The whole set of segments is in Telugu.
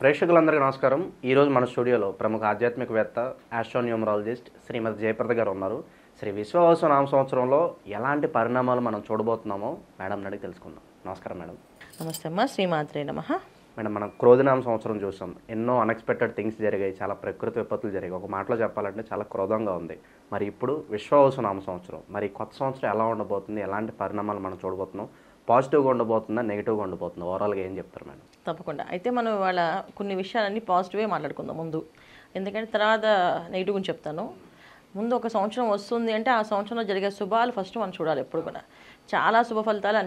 ప్రేక్షకులందరికీ నమస్కారం. ఈరోజు మన స్టూడియోలో ప్రముఖ ఆధ్యాత్మికవేత్త, ఆస్ట్రోన్యూమరాలజిస్ట్ శ్రీమతి జయప్రద గారు ఉన్నారు. శ్రీ విశ్వవసు నామ సంవత్సరంలో ఎలాంటి పరిణామాలు మనం చూడబోతున్నామో మేడం అడిగి తెలుసుకుందాం. నమస్కారం మేడం. నమస్తే అమ్మా, శ్రీమాత్రే నమః. మేడం, మనం క్రోధనామ సంవత్సరం చూసాం. ఎన్నో అన్ఎక్స్పెక్టెడ్ థింగ్స్ జరిగాయి, చాలా ప్రకృతి విపత్తులు జరిగాయి. ఒక మాటలో చెప్పాలంటే చాలా క్రోధంగా ఉంది. మరి ఇప్పుడు విశ్వవసు నామ సంవత్సరం, మరి కొత్త సంవత్సరం ఎలా ఉండబోతుంది, ఎలాంటి పరిణామాలు మనం చూడబోతున్నాం, పాజిటివ్గా ఉండబోతుందా, నెగిటివ్గా ఉండబోతుందా, ఓవరాల్గా ఏం చెప్తారు మేడం? తప్పకుండా. అయితే మనం ఇవాళ కొన్ని విషయాలన్నీ పాజిటివే మాట్లాడుకుందాం ముందు, ఎందుకంటే తర్వాత నెగిటివ్ గురించి చెప్తాను. ముందు ఒక సంవత్సరం వస్తుంది అంటే ఆ సంవత్సరంలో జరిగే శుభాలు ఫస్ట్ మనం చూడాలి. ఎప్పుడు కూడా చాలా శుభ ఫలితాలు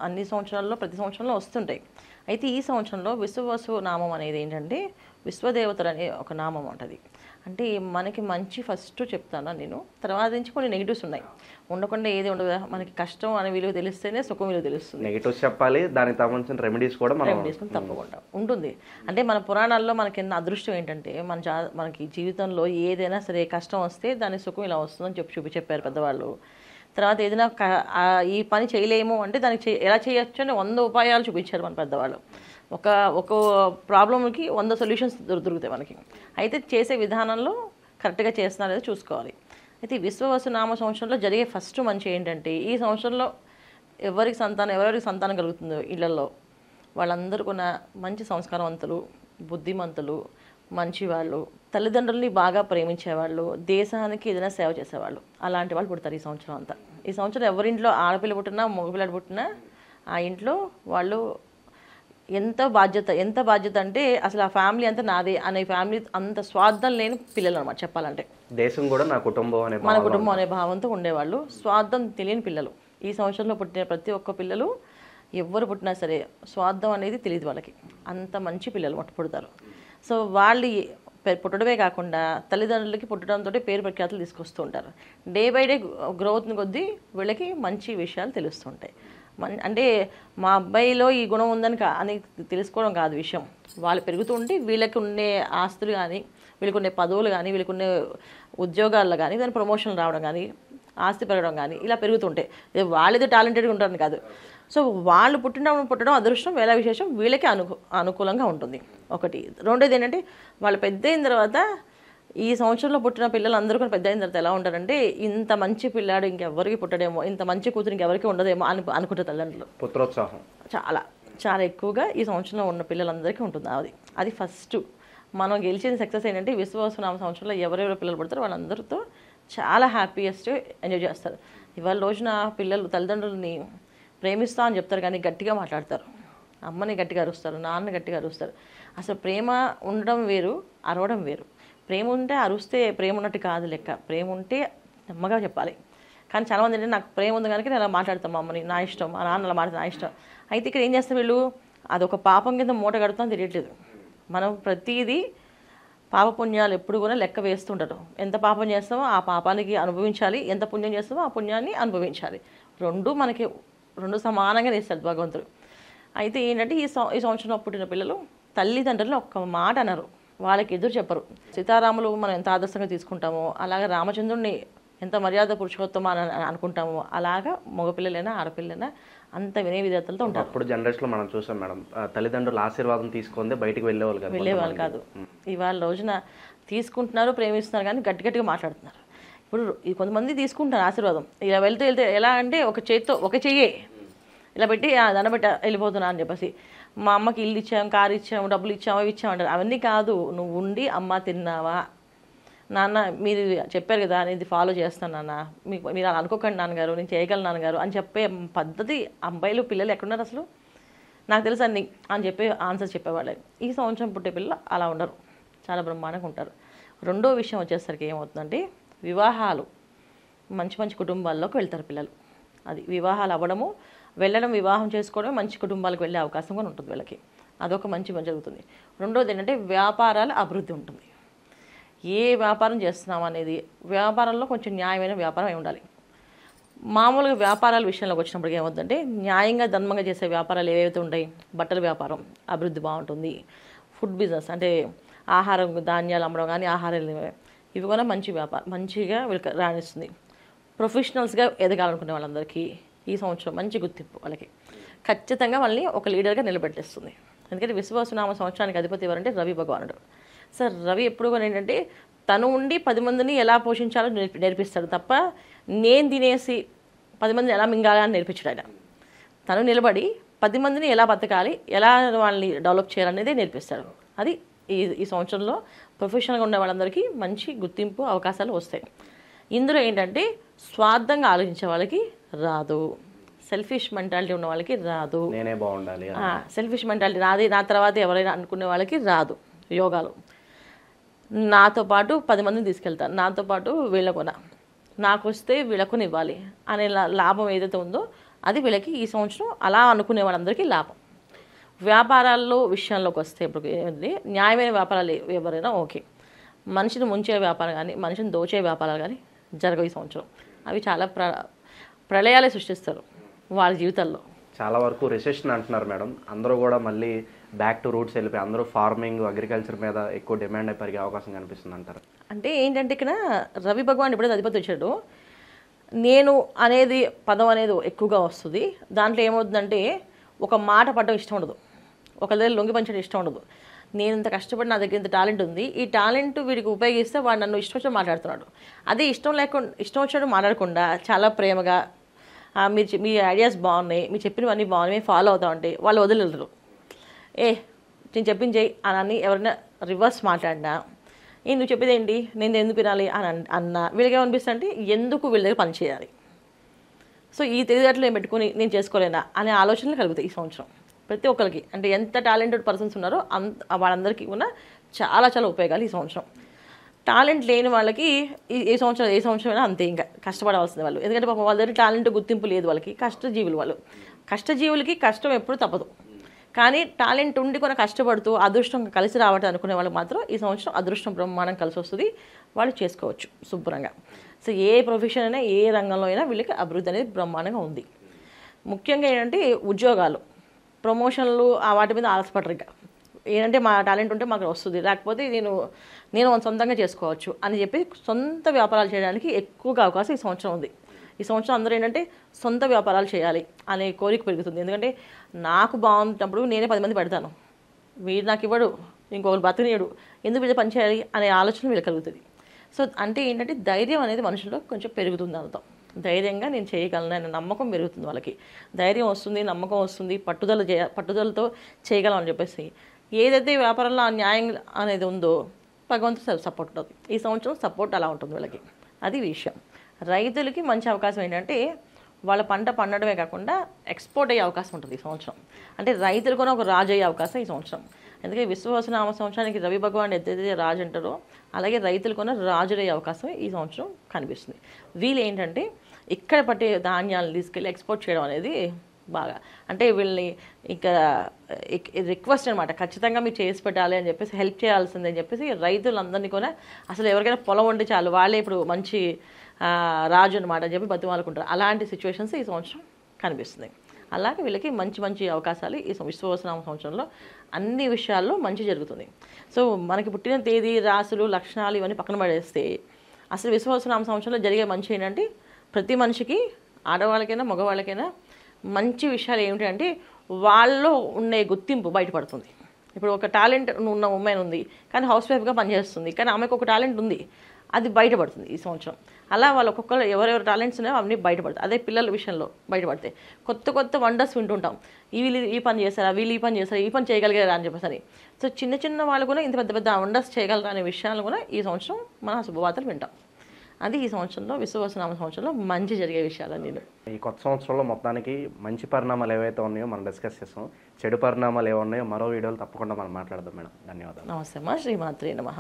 అన్ని సంవత్సరాల్లో ప్రతి సంవత్సరంలో వస్తుంటాయి. అయితే ఈ సంవత్సరంలో విశ్వవసు నామం అనేది ఏంటంటే విశ్వదేవతలు అనే ఒక నామం ఉంటుంది. అంటే మనకి మంచి ఫస్ట్ చెప్తాను నేను, తర్వాత నుంచి కొన్ని నెగిటివ్స్ ఉన్నాయి. ఉండకుండా ఏది ఉండదు. మనకి కష్టం అనే విలువ తెలిస్తేనే సుఖం విలువ తెలుస్తుంది. నెగిటివ్స్ చెప్పాలి, దానికి సంబంధించిన రెమెడీస్ కూడా మనం తప్పకుండా ఉంటుంది. అంటే మన పురాణాల్లో మనకి ఎన్న అదృష్టం ఏంటంటే మనకి జీవితంలో ఏదైనా సరే కష్టం వస్తే దాని సుఖం ఇలా వస్తుందని చెప్పారు పెద్దవాళ్ళు. తర్వాత ఏదైనా ఈ పని చేయలేము అంటే దానికి ఎలా చేయొచ్చు అని 100 ఉపాయాలు చూపించారు మన పెద్దవాళ్ళు. ఒక ప్రాబ్లంకి 100 సొల్యూషన్స్ దొరుకుతాయి మనకి. అయితే చేసే విధానంలో కరెక్ట్గా చేస్తున్నా లేదా చూసుకోవాలి. అయితే విశ్వవసు నామ సంవత్సరంలో జరిగే ఫస్ట్ మంచి ఏంటంటే ఈ సంవత్సరంలో ఎవరికి సంతానం కలుగుతుందో ఇళ్లలో వాళ్ళందరూ కూడా మంచి సంస్కారవంతులు, బుద్ధిమంతులు, మంచివాళ్ళు, తల్లిదండ్రుల్ని బాగా ప్రేమించేవాళ్ళు, దేశానికి ఏదైనా సేవ చేసేవాళ్ళు, అలాంటి వాళ్ళు పుడతారు ఈ సంవత్సరం అంతా. ఈ సంవత్సరం ఎవరింట్లో ఆడపిల్ల పుట్టినా మగపిల్లడు పుట్టినా ఆ ఇంట్లో వాళ్ళు ఎంత బాధ్యత అంటే అసలు ఆ ఫ్యామిలీ అంతా నాదే అనే ఫ్యామిలీ, అంత స్వార్థం లేని పిల్లలు అనమాట చెప్పాలంటే. దేశం కూడా నా కుటుంబం మన కుటుంబం అనే భావంతో ఉండేవాళ్ళు, స్వార్థం తెలియని పిల్లలు. ఈ సంవత్సరంలో పుట్టిన ప్రతి ఒక్క పిల్లలు ఎవరు పుట్టినా సరే స్వార్థం అనేది తెలియదు వాళ్ళకి. అంత మంచి పిల్లలు పుడతారు. సో వాళ్ళు పుట్టడమే కాకుండా తల్లిదండ్రులకి పుట్టడంతో పేరు ప్రఖ్యాతులు తీసుకొస్తూ ఉంటారు. డే బై డే గ్రోత్ని కొద్దీ వీళ్ళకి మంచి విషయాలు తెలుస్తుంటాయి. అంటే మా అబ్బాయిలో ఈ గుణం ఉందని అని తెలుసుకోవడం కాదు విషయం. వాళ్ళు పెరుగుతూ ఉంటే వీళ్ళకి ఉండే ఆస్తులు కానీ, వీళ్ళకి ఉండే పదవులు కానీ, వీళ్ళకి ఉండే ఉద్యోగాల్లో కానీ, దాని ప్రమోషన్లు రావడం కానీ, ఆస్తి పెరగడం కానీ ఇలా పెరుగుతుంటాయి. వాళ్ళేదో టాలెంటెడ్గా ఉంటారని కాదు. సో వాళ్ళు పుట్టడం అదృష్టం, వేళ విశేషం వీళ్ళకి అనుకూలంగా ఉంటుంది. ఒకటి. రెండోది ఏంటంటే వాళ్ళు పెద్ద అయిన తర్వాత ఈ సంవత్సరంలో పుట్టిన పిల్లలు అందరూ కూడా పెద్ద అయిన తర్వాత ఎలా ఉంటారంటే ఇంత మంచి పిల్లాడు ఇంకెవరికి పుట్టడేమో, ఇంత మంచి కూతురు ఇంకెవరికి ఉండదేమో అనుకుంటారు తల్లిదండ్రులు. పుత్రోత్సాహం చాలా ఎక్కువగా ఈ సంవత్సరంలో ఉన్న పిల్లలందరికీ ఉంటుంది. అది ఫస్ట్ మనం గెలిచిన సక్సెస్ ఏంటంటే విశ్వవసు నామ సంవత్సరంలో ఎవరెవరు పిల్లలు పుడతారో వాళ్ళందరితో చాలా హ్యాపీయెస్ట్ ఎంజాయ్ చేస్తారు. ఇవాళ రోజున పిల్లలు తల్లిదండ్రులని ప్రేమిస్తా అని చెప్తారు కానీ గట్టిగా మాట్లాడతారు. అమ్మని గట్టిగా అరుస్తారు, నాన్నని గట్టిగా అరుస్తారు. అసలు ప్రేమ ఉండడం వేరు, అరవడం వేరు. ప్రేమ ఉంటే అరుస్తే ప్రేమ ఉన్నట్టు కాదు లెక్క. ప్రేమ ఉంటే నెమ్మగా చెప్పాలి. కానీ చాలామంది ఏంటంటే నాకు ప్రేమ ఉంది కనుక నేను అలా మాట్లాడతాం, మా అమ్మని నా ఇష్టం, మా నాన్న అలా మాట్లాడితే నా ఇష్టం. అయితే ఇక్కడ ఏం చేస్తారు వీళ్ళు, అదొక పాపం కింద మూట కడుతుందని తెలియట్లేదు. మనం ప్రతిదీ పాపపుణ్యాలు ఎప్పుడు కూడా లెక్క వేస్తుంటారు. ఎంత పాపం చేస్తామో ఆ పాపానికి అనుభవించాలి, ఎంత పుణ్యం చేస్తామో ఆ పుణ్యాన్ని అనుభవించాలి. రెండు సమానంగా వేస్తారు భగవంతుడు. అయితే ఏంటంటే ఈ సంవత్సరంలో పుట్టిన పిల్లలు తల్లిదండ్రులు ఒక్క మాట అనరు, వాళ్ళకి ఎదురు చెప్పరు. సీతారాములు మనం ఎంత ఆదర్శంగా తీసుకుంటామో అలాగే రామచంద్రుడిని ఎంత మర్యాద పురుషోత్తమ అని అనుకుంటామో అలాగా మగపిల్లలైనా ఆడపిల్లైనా అంత వినయ విధేతలతో ఉంటారు. అప్పుడు జనరేషన్లో మనం చూసాం మేడం, తల్లిదండ్రుల ఆశీర్వాదం తీసుకుందే బయటికి వెళ్ళేవాళ్ళు కాదు. ఇవాళ రోజున తీసుకుంటున్నారు, ప్రేమిస్తున్నారు కానీ గట్టిగా మాట్లాడుతున్నారు. ఇప్పుడు కొంతమంది తీసుకుంటారు ఆశీర్వాదం, ఇలా వెళ్తే ఎలా అంటే ఒక చెయ్యే ఇలా పెట్టి దండ పెట్టి వెళ్ళిపోతున్నా అని చెప్పేసి, మా అమ్మకి ఇల్లు ఇచ్చాము, కారు ఇచ్చాము, డబ్బులు ఇచ్చాము, అవి ఇచ్చామంటారు. అవన్నీ కాదు. నువ్వు ఉండి అమ్మ తిన్నావా, నాన్న మీరు చెప్పారు కదా నేను ఇది ఫాలో చేస్తాను నాన్న, మీరు అలా అనుకోకండి నాన్నగారు, నేను చేయగలను నాన్నగారు అని చెప్పే పద్ధతి అబ్బాయిలు పిల్లలు ఎక్కడున్నారు అసలు నాకు తెలుసు అన్ని అని చెప్పి ఆన్సర్ చెప్పేవాళ్ళే. ఈ సంవత్సరం పుట్టే పిల్లలు అలా ఉండరు, చాలా బ్రహ్మాండంగా ఉంటారు. రెండో విషయం వచ్చేసరికి ఏమవుతుందంటే వివాహాలు, మంచి కుటుంబాల్లోకి వెళ్తారు పిల్లలు. అది వివాహాలు అవ్వడము, వివాహం చేసుకోవడం, మంచి కుటుంబాలకు వెళ్ళే అవకాశం కూడా ఉంటుంది వీళ్ళకి. అదొక మంచి జరుగుతుంది. రెండోది ఏంటంటే వ్యాపారాల అభివృద్ధి ఉంటుంది. ఏ వ్యాపారం చేస్తున్నాం అనేది వ్యాపారంలో కొంచెం న్యాయమైన వ్యాపారం అయి ఉండాలి. మామూలుగా వ్యాపారాల విషయంలోకి వచ్చినప్పటికీ ఏమవుతుందంటే న్యాయంగా ధర్మంగా చేసే వ్యాపారాలు ఏవైతే ఉంటాయి, బట్టల వ్యాపారం అభివృద్ధి బాగుంటుంది. ఫుడ్ బిజినెస్ అంటే ఆహారం, ధాన్యాలు అమ్మడం కానీ ఆహారాలు ఇవి కూడా మంచి వ్యాపారం మంచిగా వీళ్ళకి రాణిస్తుంది. ప్రొఫెషనల్స్గా ఎదగాలనుకునే వాళ్ళందరికీ ఈ సంవత్సరం మంచి గుర్తింపు వాళ్ళకి ఖచ్చితంగా వాళ్ళని ఒక లీడర్గా నిలబెట్టేస్తుంది. ఎందుకంటే విశ్వాసనామ సంవత్సరానికి అధిపతి ఎవరంటే రవి భగవానుడు. సార్ రవి ఎప్పుడు కూడా ఏంటంటే తను ఉండి 10 మందిని ఎలా పోషించాలో నేర్పిస్తాడు తప్ప నేను తినేసి 10 మందిని ఎలా మింగాలి అని నేర్పించాడు ఆయన. తను నిలబడి 10 మందిని ఎలా బతకాలి, ఎలా వాళ్ళని డెవలప్ చేయాలనేదే నేర్పిస్తాడు. అది ఈ సంవత్సరంలో ప్రొఫెషనల్గా ఉన్న వాళ్ళందరికీ మంచి గుర్తింపు అవకాశాలు వస్తాయి. ఇందులో ఏంటంటే స్వార్థంగా ఆలోచించే వాళ్ళకి రాదు, సెల్ఫిష్ మెంటాలిటీ ఉన్న వాళ్ళకి రాదు, నేనే బాగుండాలి, సెల్ఫిష్ మెంటాలిటీ నాది నా తర్వాత ఎవరైనా అనుకునే వాళ్ళకి రాదు. యోగాలు నాతో పాటు 10 మందిని తీసుకెళ్తాను, నాతో పాటు వీళ్ళకొన, నాకు వస్తే వీళ్ళకొని ఇవ్వాలి అనే లాభం ఏదైతే ఉందో అది వీళ్ళకి ఈ సంవత్సరం అలా అనుకునే వాళ్ళందరికీ లాభం. వ్యాపారాల్లో విషయంలోకి వస్తే ఇప్పుడు ఏంటి, న్యాయమైన వ్యాపారాలు ఎవరైనా ఓకే, మనిషిని ముంచే వ్యాపారం కానీ మనిషిని దోచే వ్యాపారాలు కానీ జరగవు ఈ సంవత్సరం. అవి చాలా ప్రళయాలే సృష్టిస్తారు వాళ్ళ జీవితాల్లో. చాలా వరకు రిసెషన్ అంటున్నారు మేడం. అందరూ కూడా మళ్ళీ బ్యాక్ టు రూట్స్ వెళ్ళిపోయి అందరూ ఫార్మింగ్ అగ్రికల్చర్ మీద ఎక్కువ డిమాండ్ అయి పెరిగే అవకాశం కనిపిస్తుంది అంటారు. అంటే ఏంటంటే ఇక్కడ రవి భగవాన్ ఎప్పుడైతే అధిపతి వచ్చాడు, నేను అనేది పదం అనేది ఎక్కువగా వస్తుంది. దాంట్లో ఏమవుతుందంటే ఒక మాట పడడం ఇష్టం ఉండదు, ఒకరి దగ్గర లొంగి పంచడం ఇష్టం ఉండదు. నేను ఇంత కష్టపడి నా దగ్గర ఇంత టాలెంట్ ఉంది, ఈ టాలెంట్ వీడికి ఉపయోగిస్తే వాడు నన్ను ఇష్టం వచ్చి మాట్లాడుతున్నాడు. అదే ఇష్టం వచ్చినట్టు మాట్లాడకుండా చాలా ప్రేమగా మీ ఐడియాస్ బాగున్నాయి, మీరు చెప్పినవన్నీ బాగున్నాయి, ఫాలో అవుతామంటే వాళ్ళు వదిలేరు. నేను చెప్పింది చెయ్యి అని ఎవరైనా రివర్స్ మాట్లాడినా, నువ్వు చెప్పేది ఏంటి, నేను ఎందుకు వినాలి అని అన్నా వీళ్ళకి ఏమనిపిస్తుంది అంటే ఎందుకు వీళ్ళ దగ్గర పని చేయాలి, సో ఈ తెలివితేటలు నేను పెట్టుకుని నేను చేసుకోలేనా అనే ఆలోచనలు కలుగుతాయి ఈ సంవత్సరం ప్రతి ఒక్కరికి. అంటే ఎంత టాలెంటెడ్ పర్సన్స్ ఉన్నారో వాళ్ళందరికీ ఉన్న చాలా చాలా ఉపయోగాలు ఈ సంవత్సరం. టాలెంట్ లేని వాళ్ళకి ఏ సంవత్సరమైనా అంతే, ఇంకా కష్టపడవలసింది వాళ్ళు. ఎందుకంటే పాపం వాళ్ళ దగ్గర టాలెంట్ గుర్తింపు లేదు, వాళ్ళకి కష్టజీవులు వాళ్ళు. కష్టజీవులకి కష్టం ఎప్పుడు తప్పదు, కానీ టాలెంట్ ఉండి కొన్ని కష్టపడుతూ అదృష్టం కలిసి రావటం అనుకునే వాళ్ళకి మాత్రం ఈ సంవత్సరం అదృష్టం బ్రహ్మాండం కలిసి వస్తుంది, వాళ్ళు చేసుకోవచ్చు శుభ్రంగా. సో ఏ ప్రొఫెషన్ అయినా ఏ రంగంలో అయినా వీళ్ళకి అభివృద్ధి అనేది బ్రహ్మాండంగా ఉంది. ముఖ్యంగా ఏంటంటే ఉద్యోగాలు, ప్రమోషన్లు వాటి మీద ఆశపడరు. ఇంకా ఏంటంటే మా టాలెంట్ ఉంటే మాకు వస్తుంది, లేకపోతే నేను సొంతంగా చేసుకోవచ్చు అని చెప్పి సొంత వ్యాపారాలు చేయడానికి ఎక్కువగా అవకాశం ఈ సంవత్సరం ఉంది. ఈ సంవత్సరం అందరూ ఏంటంటే సొంత వ్యాపారాలు చేయాలి అనే కోరిక పెరుగుతుంది. ఎందుకంటే నాకు బాగుంటున్నప్పుడు నేనే 10 మంది పెడతాను, వీడు నాకు ఇవ్వడు, ఇంకొకరు బతకనీయడు, ఎందుకు వీళ్ళు పని చేయాలి అనే ఆలోచన వీళ్ళు కలుగుతుంది. సో అంటే ఏంటంటే ధైర్యం అనేది మనుషుల్లో కొంచెం పెరుగుతుంది. అర్థం ధైర్యంగా నేను చేయగలను అనే నమ్మకం పెరుగుతుంది వాళ్ళకి. ధైర్యం వస్తుంది, నమ్మకం వస్తుంది, పట్టుదలతో చేయగలం అని చెప్పేసి ఏదైతే వ్యాపారంలో ఆ న్యాయం అనేది ఉందో భగవంతుడు సపోర్ట్ ఉంటుంది. ఈ సంవత్సరం సపోర్ట్ అలా ఉంటుంది వాళ్ళకి, అది విషయం. రైతులకి మంచి అవకాశం ఏంటంటే వాళ్ళ పంట పండడమే కాకుండా ఎక్స్పోర్ట్ అయ్యే అవకాశం ఉంటుంది ఈ సంవత్సరం. అంటే రైతులు కూడా ఒక రాజు అయ్యే అవకాశం ఈ సంవత్సరం. ఎందుకంటే విశ్వవసనామ సంవత్సరానికి రవి భగవాన్ ఎద్దైతే రాజు అంటారో అలాగే రైతులు కూడా రాజులయ్యే అవకాశం ఈ సంవత్సరం కనిపిస్తుంది. వీళ్ళు ఏంటంటే ఇక్కడ పట్టే ధాన్యాలను తీసుకెళ్ళి ఎక్స్పోర్ట్ చేయడం అనేది బాగా, అంటే వీళ్ళని ఇంకా రిక్వెస్ట్ అనమాట, ఖచ్చితంగా మీరు చేసి పెట్టాలి అని చెప్పేసి, హెల్ప్ చేయాల్సిందని చెప్పేసి రైతులందరినీ కూడా అసలు ఎవరికైనా పొలం ఉంటే చాలు వాళ్ళే ఇప్పుడు మంచి రాజు అనమాట అని చెప్పి బతిమాలుకుంటారు. అలాంటి సిచ్యువేషన్స్ ఈ సంవత్సరం కనిపిస్తుంది. అలాగే వీళ్ళకి మంచి మంచి అవకాశాలు ఈ విశ్వవసనామ సంవత్సరంలో అన్ని విషయాల్లో మంచి జరుగుతుంది. సో మనకి పుట్టిన తేదీ, రాసులు, లక్షణాలు ఇవన్నీ పక్కన పడేస్తే అసలు విశ్వవసనామ సంవత్సరంలో జరిగే మంచి ఏంటంటే ప్రతి మనిషికి, ఆడవాళ్ళకైనా మగవాళ్ళకైనా మంచి విషయాలు ఏమిటంటే వాళ్ళలో ఉండే గుర్తింపు బయటపడుతుంది. ఇప్పుడు ఒక టాలెంట్ ఉన్న ఉమెన్ ఉంది కానీ హౌస్ వైఫ్గా పనిచేస్తుంది, కానీ ఆమెకు ఒక టాలెంట్ ఉంది, అది బయటపడుతుంది ఈ సంవత్సరం. అలా వాళ్ళు ఒక్కొక్కరు ఎవరెవరు టాలెంట్స్ ఉన్నాయో అవన్నీ బయటపడతాయి. అదే పిల్లల విషయంలో బయటపడతాయి. కొత్త కొత్త వండర్స్ వింటుంటాం, వీళ్ళు ఈ పని చేస్తారా, వీళ్ళు ఈ పని చేస్తారా, ఈ పని చేయగలిగారా అని చెప్పేసి అని. సో చిన్న చిన్న వాళ్ళు కూడా ఇంత పెద్ద పెద్ద వండర్స్ చేయగలరా అనే విషయాలు కూడా ఈ సంవత్సరం మన శుభవార్తలు వింటాం. అది ఈ సంవత్సరంలో విశ్వవసనామ సంవత్సరంలో మంచి జరిగే విషయాలన్నీ. ఈ కొత్త సంవత్సరంలో మొత్తానికి మంచి పరిణామాలు ఏవైతే ఉన్నాయో మనం డిస్కస్ చేస్తాం, చెడు పరిణామాలు ఏమున్నాయో మరో వీడియోలు తప్పకుండా మనం మాట్లాడదాం మేడం. ధన్యవాదాలు. నమస్తే అమ్మా. శ్రీమాత్రే నమః.